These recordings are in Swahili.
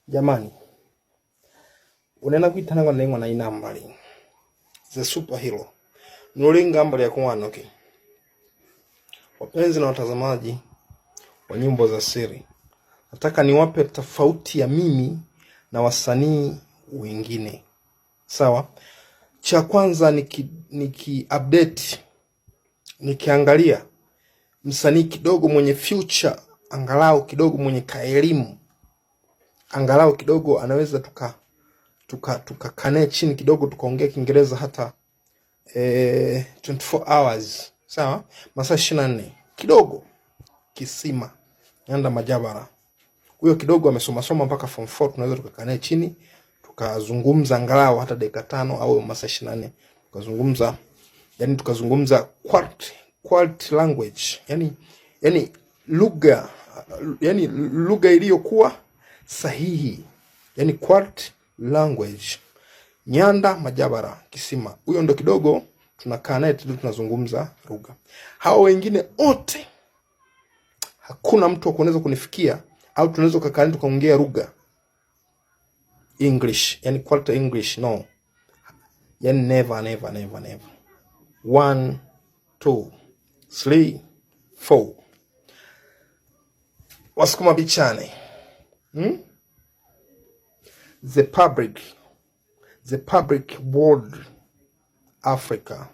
Jamani, unena kwitana kwa lengwa na inambali the superhero nulinga ambali ya kumwana. Okay, wapenzi na watazamaji wa nyimbo za siri, nataka niwape tofauti ya mimi na wasanii wengine. Sawa? Cha kwanza niki update, nikiangalia msanii kidogo mwenye future, angalau kidogo mwenye kaelimu, angalau kidogo anaweza tukakane chini kidogo tukaongea Kiingereza hata 24 hours. Sawa? Masaa 24 kidogo. Kisima Nyanda Majabara, huyo kidogo amesoma mpaka form 4, tunaweza tukakane chini tukazungumza angalau hata dakika 5 au masaa 24 tukazungumza, yani tukazungumza quality language, yani lugha iliyokuwa sahihi, yani quality language. Nyanda Majabara Kisima, huyo ndo kidogo tunakaa naye tunazungumza lugha. Hao wengine wote hakuna mtu anaweza kunifikia au tunaweza kukaa tukaongea lugha English, yani quality English, no. Yani never. 1 2 3 4 Wasukuma bichane. The public world Africa,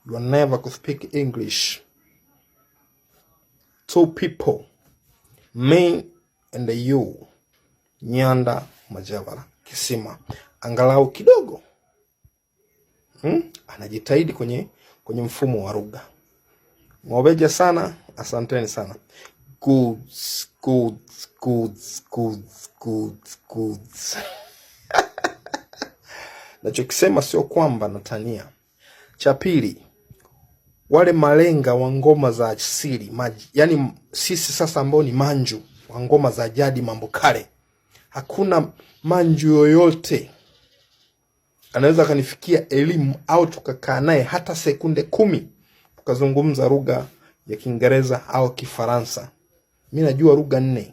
you are never could speak English. 2 people, me and you. Nyanda Majabara Kisima, angalau kidogo anajitahidi kwenye mfumo wa lugha. Mwabeja sana, asanteni sana. Good. Nachokisema sio kwamba natania. Cha pili, wale malenga wa ngoma za asili, yani sisi sasa ambao ni manju wa ngoma za jadi, mambo kale, hakuna manju yoyote anaweza kanifikia elimu au tukakaa naye hata sekunde 10 tukazungumza lugha ya Kiingereza au Kifaransa. Mimi najua lugha 4.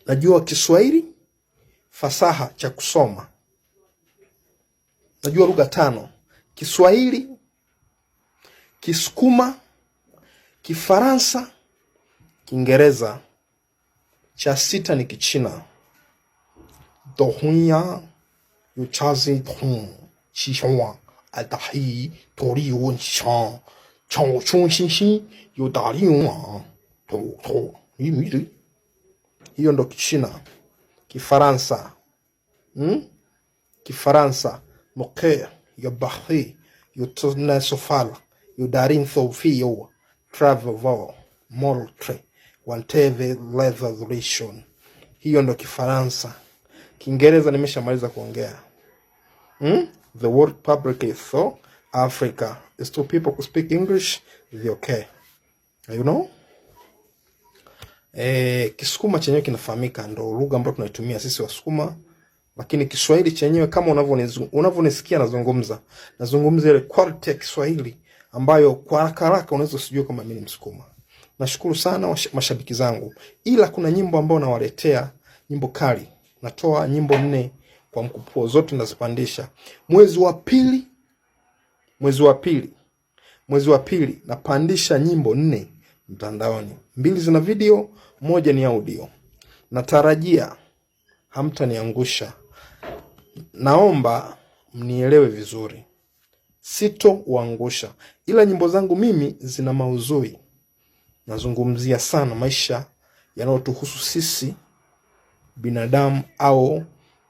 Najua Kiswahili fasaha cha kusoma. Najua lugha 5: Kiswahili, Kisukuma, Kifaransa, Kiingereza. Cha 6 ni Kichina. Dohunya yuchazi dohun shishwa adahi tori wonsha chao chonshi yodaliwa to. Hiyo ndo Kichina. Kifaransa, Kifaransa moker yabahi yutna sofala yudarin thofio travel vol moltre wanteve leather. Hiyo ndo Kifaransa. Kiingereza nimeshamaliza kuongea. The world public is so Africa is 2 people who speak English, is okay, you know. Kisukuma chenyewe kinafahamika, ndo lugha ambayo tunaitumia sisi Wasukuma. Lakini Kiswahili chenyewe kama unavyonisikia nazungumza ile quality ya Kiswahili ambayo kwa haraka unaweza usijue kama mimi ni Msukuma. Nashukuru sana mashabiki zangu, ila kuna nyimbo ambazo nawaletea, nyimbo kali. Natoa nyimbo 4 kwa mkupuo, zote nazipandisha mwezi wa pili napandisha nyimbo 4 mtandaoni. 2 zina video, 1 ni audio. Natarajia hamtaniangusha. Naomba mnielewe vizuri, sitowaangusha, ila nyimbo zangu mimi zina maudhui. Nazungumzia sana maisha yanayotuhusu sisi binadamu au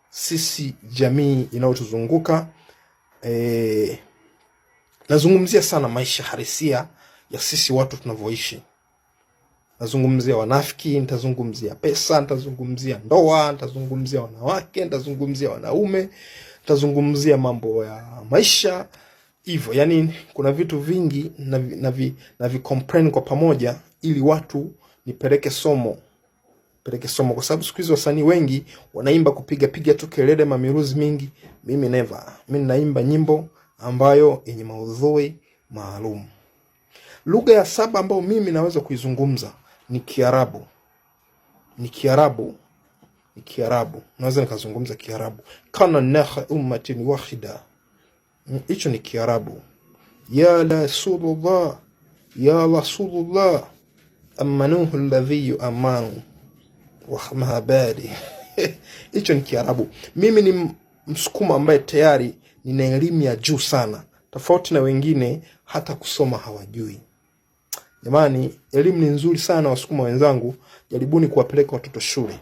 sisi jamii inayotuzunguka. Nazungumzia sana maisha halisia ya sisi watu tunavyoishi. Nazungumzia wanafiki, nitazungumzia pesa, nitazungumzia ndoa, nitazungumzia wanawake, nitazungumzia wanaume, nitazungumzia mambo ya maisha hivyo. Yani kuna vitu vingi na vi comprehend kwa pamoja ili watu nipeleke somo kwa sababu siku hizi wasanii wengi wanaimba kupiga tu kelele, mamiruzi mingi. Mimi never. Mimi naimba nyimbo ambayo yenye maudhui maalum. Lugha ya 7 ambayo mimi naweza kuizungumza ni Kiarabu. ni Kiarabu. Naweza nikazungumza Kiarabu. Kana nakha ummatin wahida. Hicho ni Kiarabu. Ya Rasulullah, ya Rasulullah, amanuhu alladhi yu'amanu wa mahabadi. Hicho ni Kiarabu. Mimi ni Msukuma ambaye tayari nina elimu ya juu sana, tofauti na wengine hata kusoma hawajui. Jamani, elimu ni nzuri sana Wasukuma wenzangu, jaribuni kuwapeleka watoto shule.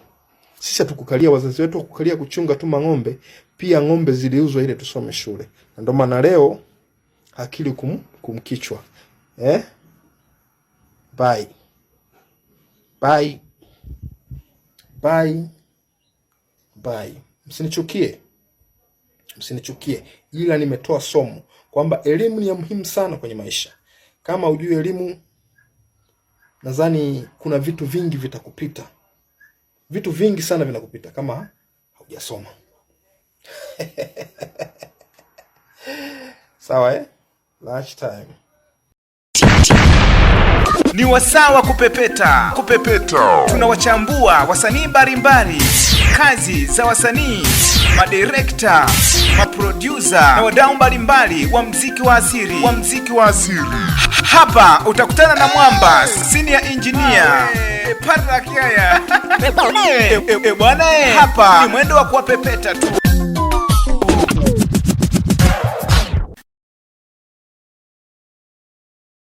Sisi hatukukalia, wazazi wetu kukalia kuchunga tu ng'ombe, pia ng'ombe ziliuzwa ile tusome shule. Na ndio maana leo akili kumkichwa. Bye. Bye. Bye. Bye. Msinichukie. Msinichukie. Ila nimetoa somo kwamba elimu ni ya muhimu sana kwenye maisha. Kama hujui elimu, nadhani kuna vitu vingi vitakupita. Vitu vingi sana vinakupita kama hujasoma. Sawa Lunch time. Ni wasawa kupepeta. Tunawachambua wasanii mbalimbali, kazi za wasanii, madirekta, maproducer na wadau mbalimbali wa muziki wa asili. Hapa utakutana na mwamba, senior engineer, Padra Kiaya. Bwana, hapa ni mwendo wa kuwapepeta tu.